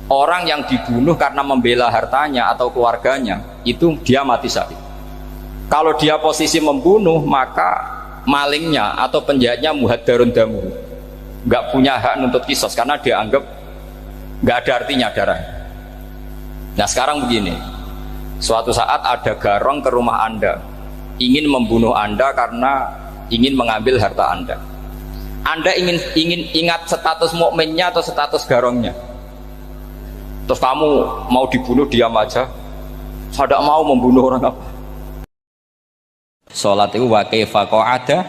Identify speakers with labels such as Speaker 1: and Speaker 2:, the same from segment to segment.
Speaker 1: Orang yang dibunuh karena membela hartanya atau keluarganya, itu dia mati syahid. Kalau dia posisi membunuh, maka malingnya atau penjahatnya muhaddarun damu, nggak punya hak nuntut kisos karena dia anggap nggak ada artinya darah. Nah sekarang begini, suatu saat ada garong ke rumah Anda, ingin membunuh Anda karena ingin mengambil harta Anda. Anda ingin ingat status mukminnya atau status garongnya? Terus kamu mau dibunuh diam aja? Saya tidak mau membunuh orang apa? Salat itu wa kaifa qa'ada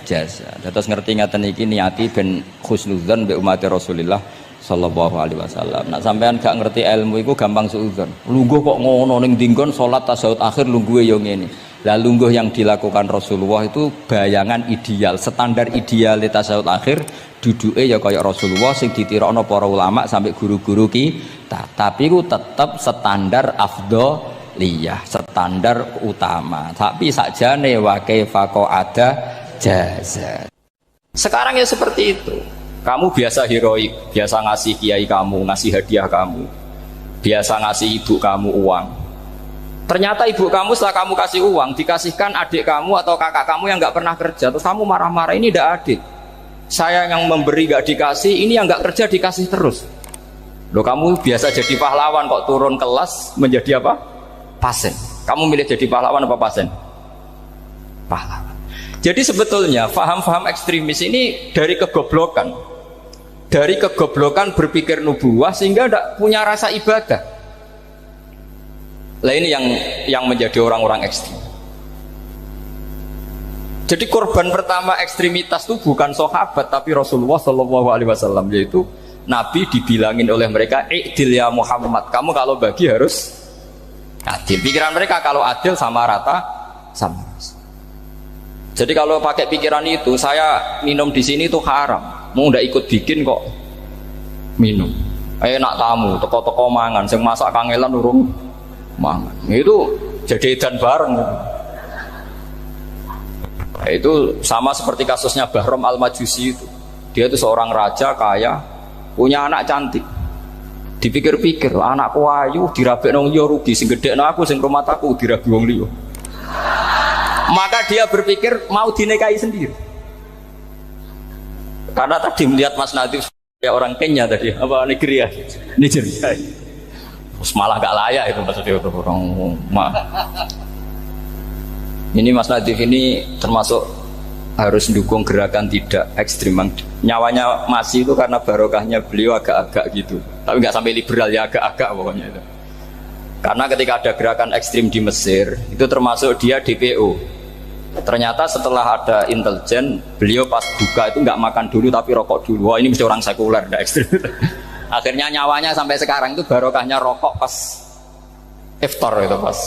Speaker 1: jaza. Terus ngerti ngaten iki niati ben husnudzon mbek umat Rasulullah sallallahu alaihi wasallam. Nak sampean gak ngerti ilmu iku gampang suudzon. Lungguh kok ngono ning dinggon salat tasyahud akhir lungguhe yo ngene. Lah lungguh yang dilakukan Rasulullah itu bayangan ideal, standar ideal tasyahud akhir duduke ya kaya Rasulullah sing ditirakno para ulama sampai guru-guru kita. Tapi ku tetap standar afdholiyah, standar utama. Tapi sakjane wa kaifa qa'ada jaza. Sekarang ya seperti itu. Kamu biasa heroik, biasa ngasih kiai kamu, ngasih hadiah kamu, biasa ngasih ibu kamu uang. Ternyata ibu kamu setelah kamu kasih uang dikasihkan adik kamu atau kakak kamu yang nggak pernah kerja, terus kamu marah-marah, ini tidak adil. Saya yang memberi nggak dikasih, ini yang nggak kerja dikasih terus. Loh, kamu biasa jadi pahlawan kok turun kelas menjadi apa? Pasien. Kamu milih jadi pahlawan apa pasien? Pahlawan. Jadi sebetulnya faham-faham ekstremis ini dari kegoblokan, dari kegoblokan berpikir nubuwah sehingga tidak punya rasa ibadah. Lah ini yang menjadi orang-orang ekstrim. Jadi korban pertama ekstremitas itu bukan sahabat tapi Rasulullah Shallallahu Alaihi Wasallam, yaitu Nabi dibilangin oleh mereka, "I'dil ya Muhammad, kamu kalau bagi harus adil." Pikiran mereka kalau adil sama rata sama. Jadi kalau pakai pikiran itu, saya minum di sini itu haram, mau ndak ikut bikin kok minum. Enak tamu, toko-toko mangan, sing masak kangelan urung mangan. Itu jadi edan bareng. Itu sama seperti kasusnya Bahram Al-Majusi itu. Dia itu seorang raja kaya, punya anak cantik. Dipikir-pikir, anakku ayu dirabek nang liya rugi, sing gedhekno aku sing rumah aku dirabi wong liya. Maka dia berpikir mau dinikahi sendiri. Karena tadi melihat Mas Nadif ya orang Kenya tadi, apa Nigeria. Terus malah gak layak itu maksudnya orang ini Mas Nadif ini termasuk harus mendukung gerakan tidak ekstrim. Nyawanya masih itu karena barokahnya beliau agak-agak gitu, tapi nggak sampai liberal ya, agak-agak pokoknya itu. Karena ketika ada gerakan ekstrim di Mesir itu termasuk dia DPO. Ternyata setelah ada intelijen, beliau pas buka itu nggak makan dulu tapi rokok dulu. Wah, ini mesti orang sekuler, nggak ekstrim. Akhirnya nyawanya sampai sekarang itu barokahnya rokok pas iftar itu pas.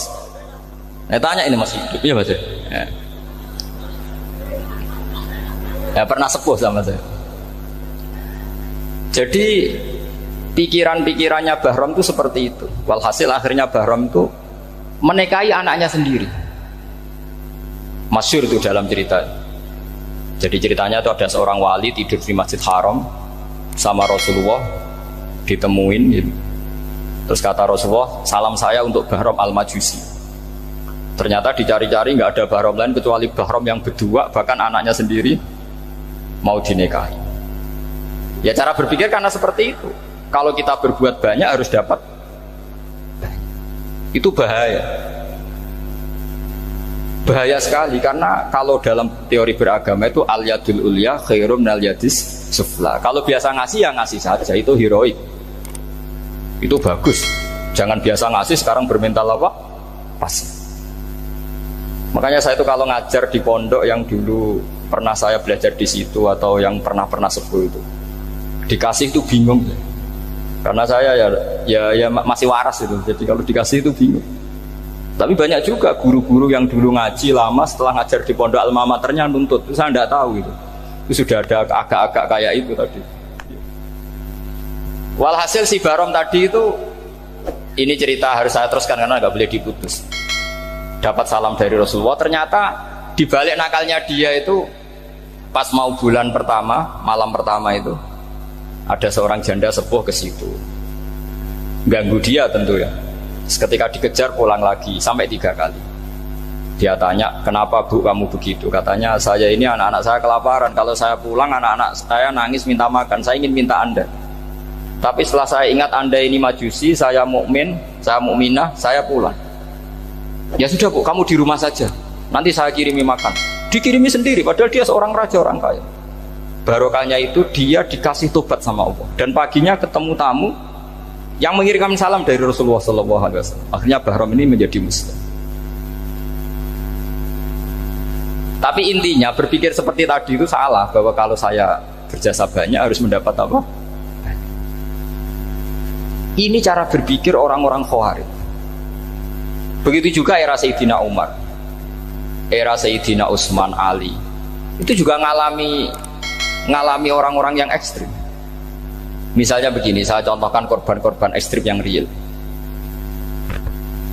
Speaker 1: Nah, tanya ini masih hidup ya Mas? Ya pernah sepuh sama saya. Jadi pikiran-pikirannya Bahram itu seperti itu. Walhasil akhirnya Bahram itu menikahi anaknya sendiri. Masyhur itu dalam cerita. Jadi ceritanya itu ada seorang wali tidur di Masjid Haram sama Rasulullah, ditemuin gitu. Terus kata Rasulullah, salam saya untuk Bahram Al-Majusi. Ternyata dicari-cari nggak ada Bahram lain kecuali Bahram yang berdua, bahkan anaknya sendiri mau dinikahi. Ya cara berpikir karena seperti itu. Kalau kita berbuat banyak harus dapat banyak. Itu bahaya. Bahaya sekali karena kalau dalam teori beragama itu al-yadul ulya khairum minal yadis sufla. Kalau biasa ngasih ya ngasih saja, itu heroik. Itu bagus. Jangan biasa ngasih sekarang bermental apa? Pasif. Makanya saya itu kalau ngajar di pondok yang dulu pernah saya belajar di situ atau yang pernah sepuh itu, dikasih itu bingung. Karena saya ya masih waras itu. Jadi kalau dikasih itu bingung. Tapi banyak juga guru-guru yang dulu ngaji lama setelah ngajar di pondok alma maternya nuntut. Itu saya tidak tahu itu. Itu sudah ada agak-agak kayak itu tadi. Walhasil si Bahram tadi itu, ini cerita harus saya teruskan karena nggak boleh diputus. Dapat salam dari Rasulullah. Ternyata di balik nakalnya dia itu pas mau bulan pertama, malam pertama itu ada seorang janda sepuh ke situ. ganggu dia tentu ya. Ketika dikejar pulang lagi sampai 3 kali. Dia tanya, kenapa Bu kamu begitu? Katanya, saya ini anak-anak saya kelaparan. Kalau saya pulang anak-anak saya nangis minta makan. Saya ingin minta Anda. Tapi setelah saya ingat Anda ini majusi, saya mukmin, saya mukminah, saya pulang. Ya sudah Bu, kamu di rumah saja. Nanti saya kirimi makan. Dikirimi sendiri, padahal dia seorang raja, orang kaya. Barokahnya itu dia dikasih tobat sama Allah. Dan paginya ketemu tamu yang mengirimkan salam dari Rasulullah SAW. Akhirnya Bahram ini menjadi Muslim. Tapi intinya berpikir seperti tadi itu salah, bahwa kalau saya berjasa banyak harus mendapat apa? Ini cara berpikir orang-orang Khawarij. Begitu juga era Sayyidina Umar, era Sayyidina Utsman, Ali. Itu juga ngalami orang-orang yang ekstrim. Misalnya begini, saya contohkan korban-korban ekstrim yang real.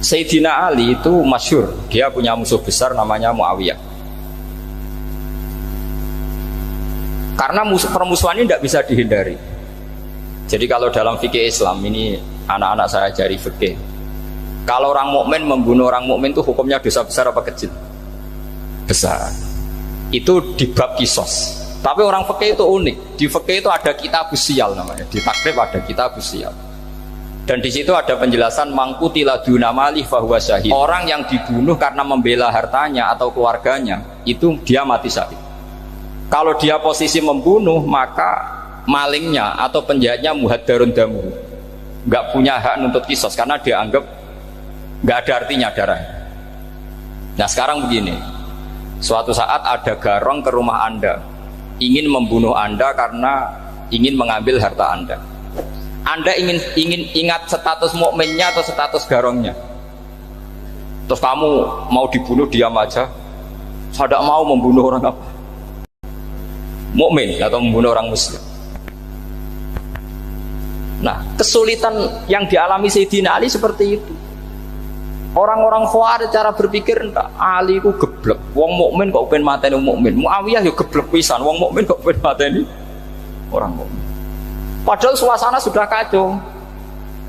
Speaker 1: Sayyidina Ali itu masyhur, dia punya musuh besar namanya Muawiyah. Karena permusuhan ini tidak bisa dihindari. Jadi kalau dalam fikih Islam ini anak-anak saya ajari fikih. Kalau orang mukmin membunuh orang mukmin itu hukumnya dosa besar apa kecil? Besar. Itu di bab kisos. Tapi orang fikih itu unik. Di fikih itu ada kitabus siyal namanya. Di takrib ada kitabus siyal. Dan di situ ada penjelasan mangkutila duna malih fahuwa syahid. Orang yang dibunuh karena membela hartanya atau keluarganya, itu dia mati syahid. Kalau dia posisi membunuh, maka malingnya atau penjahatnya muhaddarun damu, nggak punya hak nuntut kisos karena dia anggap nggak ada artinya darah. Nah sekarang begini, suatu saat ada garong ke rumah Anda, ingin membunuh Anda karena ingin mengambil harta Anda. Anda ingin ingat status mukminnya atau status garongnya. Terus kamu mau dibunuh diam aja, saya tidak mau membunuh orang apa? Mukmin atau membunuh orang muslim. Nah, kesulitan yang dialami Sayyidina Ali seperti itu. Orang-orang Khawarij cara berpikir enggak, Ali ku geblek. Wong mukmin kok pengen mateni wong mukmin. Muawiyah yo geblek pisan, wong mukmin kok pengen mateni orang mukmin. Padahal suasana sudah kacau.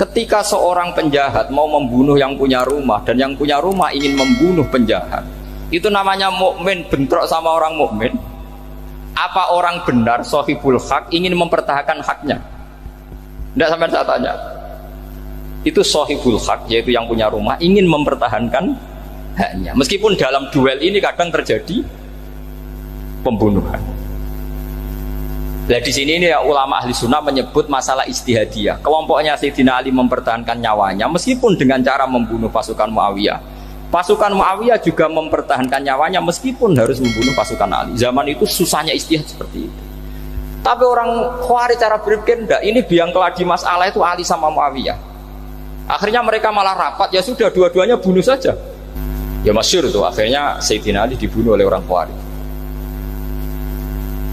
Speaker 1: Ketika seorang penjahat mau membunuh yang punya rumah dan yang punya rumah ingin membunuh penjahat, itu namanya mukmin bentrok sama orang mukmin. Apa orang benar sahibul hak ingin mempertahankan haknya? Tidak sampai saya tanya. Itu sahibul hak, yaitu yang punya rumah ingin mempertahankan haknya. Meskipun dalam duel ini kadang terjadi pembunuhan. Nah di sini ini ya, ulama ahli sunnah menyebut masalah ijtihadiyah. Kelompoknya Sayyidina Ali mempertahankan nyawanya meskipun dengan cara membunuh pasukan Muawiyah. Pasukan Muawiyah juga mempertahankan nyawanya meskipun harus membunuh pasukan Ali. Zaman itu susahnya ijtihad seperti itu. Tapi orang Khawarij cara berpikir enggak, ini biang keladi masalah itu Ali sama Muawiyah. Akhirnya mereka malah rapat, ya sudah dua-duanya bunuh saja. Ya masyhur itu, akhirnya Sayyidina Ali dibunuh oleh orang Khawarij.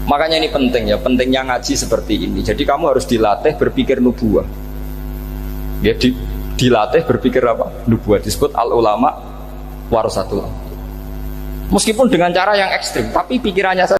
Speaker 1: Makanya ini penting ya, pentingnya ngaji seperti ini. Jadi kamu harus dilatih berpikir nubuwah. Ya dilatih berpikir apa? Nubuwah, disebut al-ulama warasatul. Meskipun dengan cara yang ekstrim, tapi pikirannya saja